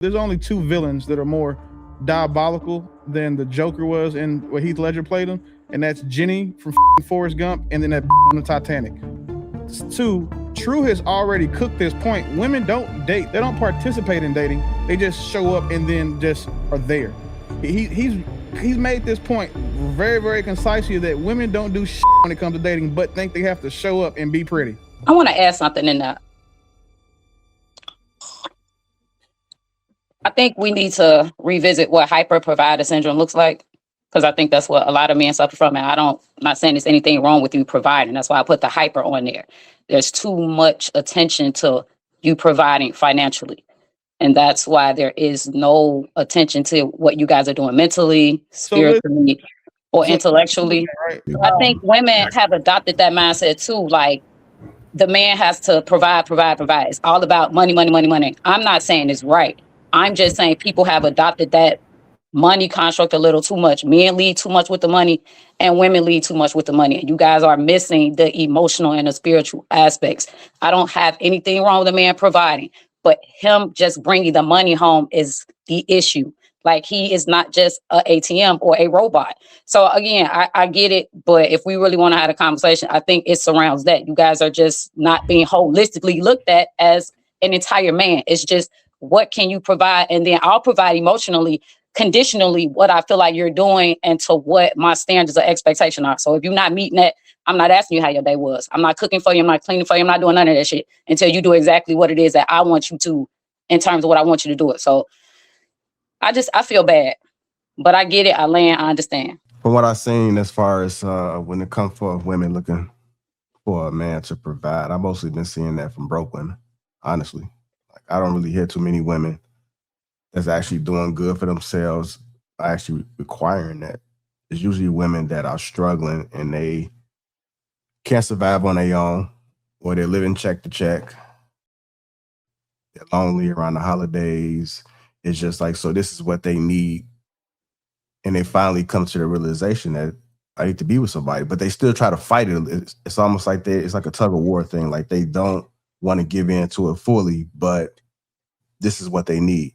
There's only two villains that are more diabolical than the Joker was in what Heath Ledger played him, and that's Jenny from Forrest Gump, and then that on the Titanic. Two, True has already cooked this point. Women don't date; they don't participate in dating. They just show up and then just are there. He's made this point very, very concisely that women don't do shit when it comes to dating, but think they have to show up and be pretty. I want to add something in that. I think we need to revisit what hyper provider syndrome looks like, because I think that's what a lot of men suffer from. And I'm not saying there's anything wrong with you providing. That's why I put the hyper on there. There's too much attention to you providing financially. And that's why there is no attention to what you guys are doing mentally, spiritually, or intellectually. I think women have adopted that mindset too. Like, the man has to provide. It's all about money. I'm not saying it's right. I'm just saying people have adopted that money construct a little too much. Men lead too much with the money, and women lead too much with the money. And you guys are missing the emotional and the spiritual aspects. I don't have anything wrong with a man providing, but him just bringing the money home is the issue. Like, he is not just an ATM or a robot. So again, I get it, but if we really want to have a conversation, I think it surrounds that. You guys are just not being holistically looked at as an entire man. It's just, what can you provide? And then I'll provide emotionally, conditionally, what I feel like you're doing and to what my standards of expectation are. So if you're not meeting that, I'm not asking you how your day was. I'm not cooking for you. I'm not cleaning for you. I'm not doing none of that shit until you do exactly what it is that I want you to, in terms of what I want you to do it. So I feel bad, but I get it. I understand. From what I've seen, as far as when it comes for women looking for a man to provide, I've mostly been seeing that from broke women, honestly. Like, I don't really hear too many women that's actually doing good for themselves, actually requiring that. It's usually women that are struggling and they can't survive on their own, or they're living check to check. They're lonely around the holidays. It's just like, so this is what they need. And they finally come to the realization that I need to be with somebody, but they still try to fight it. It's almost like it's like a tug of war thing. Like, they don't want to give in to it fully, but this is what they need.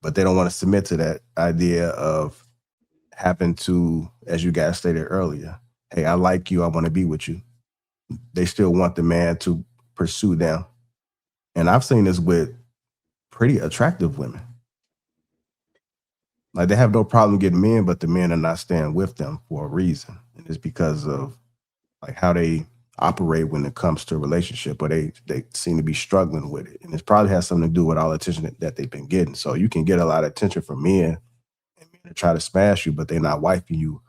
But they don't want to submit to that idea of having to, as you guys stated earlier, hey, I like you, I want to be with you. They still want the man to pursue them. And I've seen this with pretty attractive women. Like, they have no problem getting men, but the men are not staying with them for a reason. And it's because of like how they operate when it comes to a relationship, or they seem to be struggling with it. And it probably has something to do with all the attention that they've been getting. So you can get a lot of attention from men, and men try to smash you, but they're not wifing you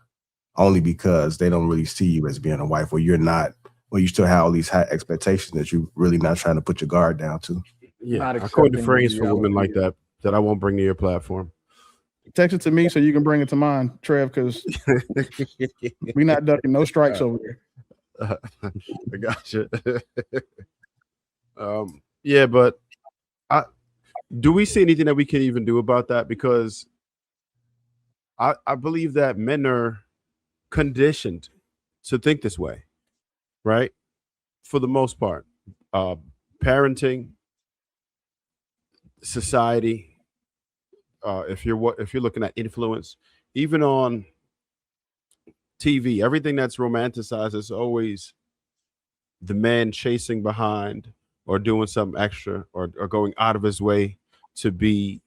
only because they don't really see you as being a wife, or you're not, or you still have all these high expectations that you're really not trying to put your guard down to. Yeah, I coined the phrase for women like that I won't bring to your platform. Text it to me so you can bring it to mine, Trev, because we're not ducking no strikes over here. I gotcha. Yeah, but do we see anything that we can even do about that? Because I believe that men are conditioned to think this way, right? For the most part, parenting, society. If you're looking at influence, even on TV, everything that's romanticized is always the man chasing behind or doing something extra or going out of his way to be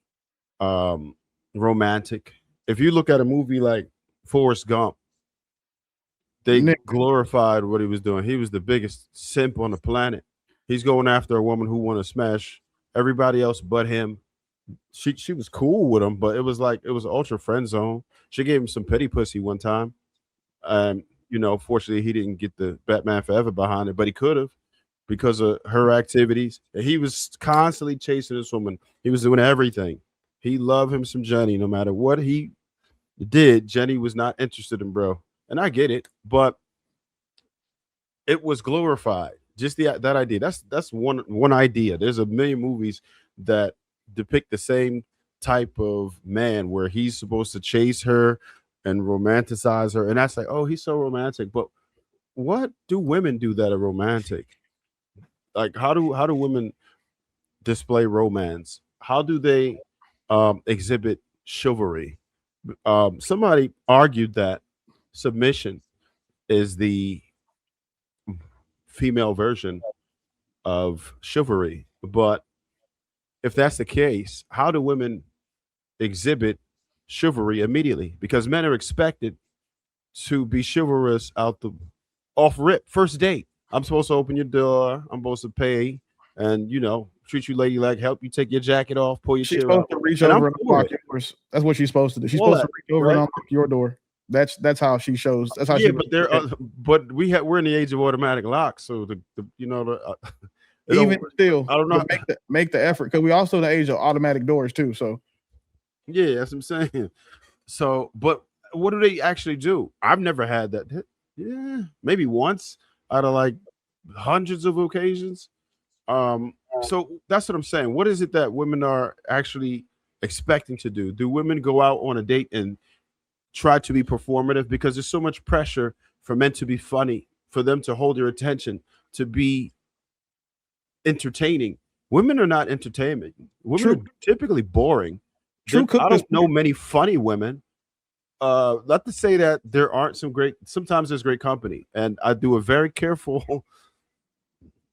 romantic. If you look at a movie like Forrest Gump, they glorified what he was doing. He was the biggest simp on the planet. He's going after a woman who want to smash everybody else but him. She was cool with him, but it was ultra friend zone. She gave him some petty pussy one time. And, fortunately, he didn't get the Batman Forever behind it, but he could have because of her activities. He was constantly chasing this woman. He was doing everything. He loved him some Jenny. No matter what he did, Jenny was not interested in bro. And I get it, but it was glorified. Just that idea. That's one idea. There's a million movies that depict the same type of man where he's supposed to chase her and romanticize her, and that's like, oh, he's so romantic. But what do women do that are romantic? Like, how do women display romance? how do they exhibit chivalry? Somebody argued that submission is the female version of chivalry. But if that's the case, how do women exhibit chivalry immediately? Because men are expected to be chivalrous out the off rip, first date. I'm supposed to open your door. I'm supposed to pay and, treat you ladylike, help you take your jacket off, pull your She's chair supposed up. to reach And I'm over and for unlock it. yours. That's what she's supposed to do. She's All supposed to that, reach over and right? unlock your door. That's how she shows. That's how Yeah, she. but we're in the age of automatic locks, so it Even don't- still, I don't know. but make the effort because we also in the age of automatic doors too. So Yeah, that's what I'm saying. So, but what do they actually do? I've never had that. Yeah, maybe once out of like hundreds of occasions. So that's what I'm saying. What is it that women are actually expecting to do? Do women go out on a date and try to be performative? Because there's so much pressure for men to be funny, for them to hold your attention, to be entertaining. Women are not entertainment. Women are typically boring. I don't know many funny women. Not to say that there aren't sometimes there's great company, and I do a very careful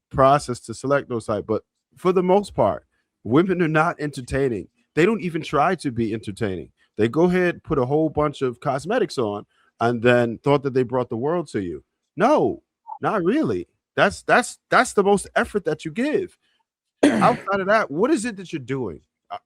process to select those type, but for the most part, women are not entertaining. They don't even try to be entertaining. They go ahead, put a whole bunch of cosmetics on, and then thought that they brought the world to you. No, not really. That's the most effort that you give. Outside of that, what is it that you're doing?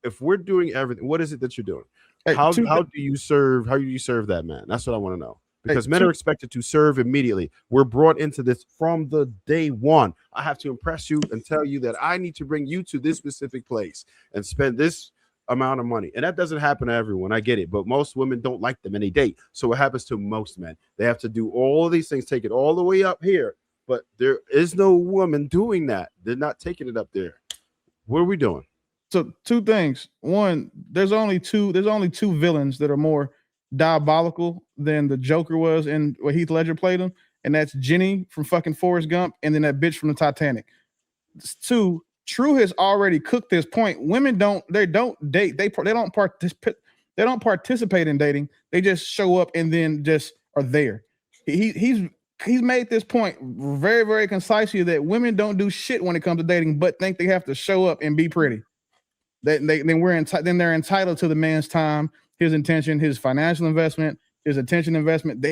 If we're doing everything, what is it that you're doing? Hey, How do you serve? How do you serve that man? That's what I want to know. Because men are expected to serve immediately. We're brought into this from the day one. I have to impress you and tell you that I need to bring you to this specific place and spend this amount of money. And that doesn't happen to everyone. I get it. But most women don't like them and they date. So it happens to most men. They have to do all of these things, take it all the way up here. But there is no woman doing that. They're not taking it up there. What are we doing? So two things. One, there's only two villains that are more diabolical than the Joker was in what Heath Ledger played him, and that's Jenny from fucking Forrest Gump, and then that bitch from the Titanic. Two, True has already cooked this point. Women don't date. They don't participate in dating. They just show up and then just are there. He's made this point very, very concisely that women don't do shit when it comes to dating, but think they have to show up and be pretty. Then they're entitled to the man's time, his intention, his financial investment, his attention investment.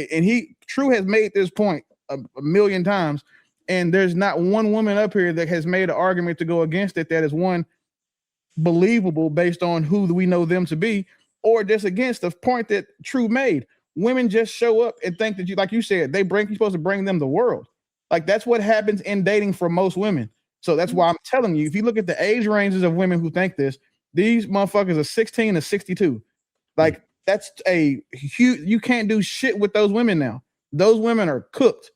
True has made this point a million times, and there's not one woman up here that has made an argument to go against it that is one believable based on who we know them to be, or just against the point that True made. Women just show up and think that like you said, you're supposed to bring them the world. Like that's what happens in dating for most women. So that's why I'm telling you, if you look at the age ranges of women who think this, these motherfuckers are 16 to 62. Like that's a huge, you can't do shit with those women now. Those women are cooked.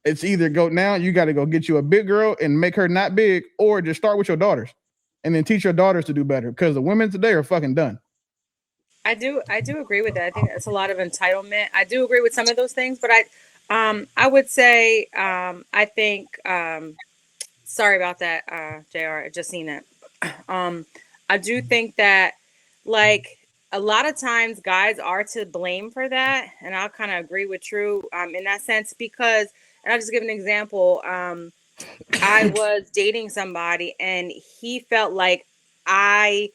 It's either you got to go get you a big girl and make her not big, or just start with your daughters and then teach your daughters to do better, because the women today are fucking done. I do agree with that. I think it's a lot of entitlement. I do agree with some of those things, but I would say I think sorry about that, JR. I just seen that. I do think that like a lot of times guys are to blame for that, and I'll kind of agree with True in that sense, because, and I'll just give an example. I was dating somebody and he felt like I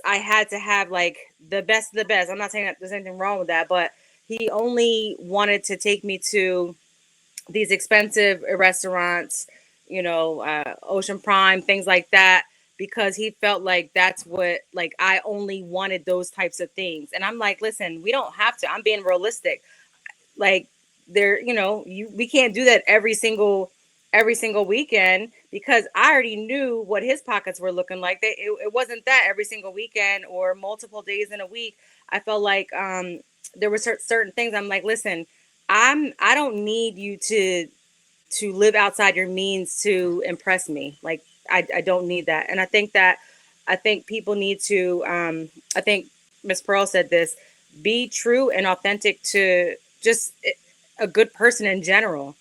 had to have like the best of the best. I'm not saying that there's anything wrong with that, but he only wanted to take me to these expensive restaurants, Ocean Prime, things like that, because he felt like that's what, like, I only wanted those types of things. And I'm like, listen, we don't have to. I'm being realistic. Like, we can't do that every single weekend, because I already knew what his pockets were looking like. It wasn't that every single weekend or multiple days in a week. I felt like there were certain things. I'm like, listen, I don't need you to live outside your means to impress me. Like, I don't need that. And I think people need to, I think Miss Pearl said this, be true and authentic to just a good person in general.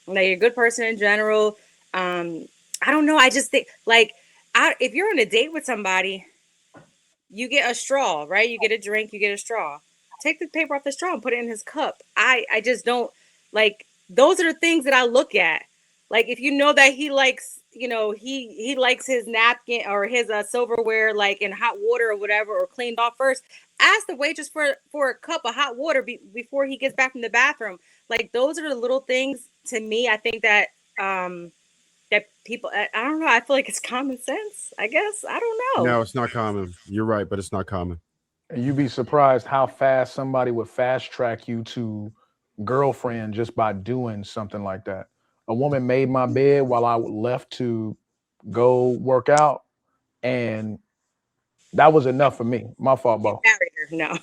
Like, a good person in general. I don't know. I just think, like, if you're on a date with somebody, you get a straw, right? You get a drink, you get a straw. Take the paper off the straw and put it in his cup. I just don't like, those are the things that I look at. Like, if you know that he likes, he likes his napkin or his silverware like in hot water or whatever, or cleaned off first, ask the waitress for a cup of hot water before he gets back from the bathroom. Like, those are the little things to me. I think that that people, I don't know, I feel like it's common sense, I guess. I don't know. No, it's not common. You're right, but it's not common. And you'd be surprised how fast somebody would fast track you to girlfriend just by doing something like that. A woman made my bed while I left to go work out, and that was enough for me. My fault, Bo. Married her. No.